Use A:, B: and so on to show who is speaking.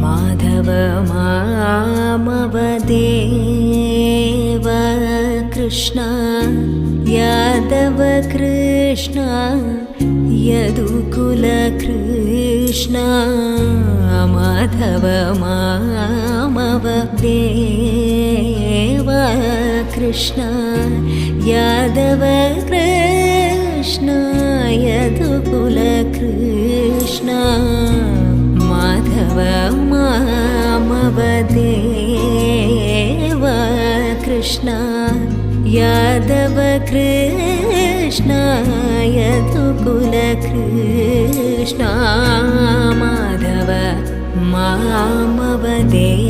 A: माधव मामव देव कृष्ण यादव कृष्ण यदुकुल कृष्ण माधव मामव देव कृष्ण यादव कृष्ण यदुकुल कृष्ण माधव मामव देव कृष्ण यादव कृष्ण यदुकुल कृष्ण माधव मामव देव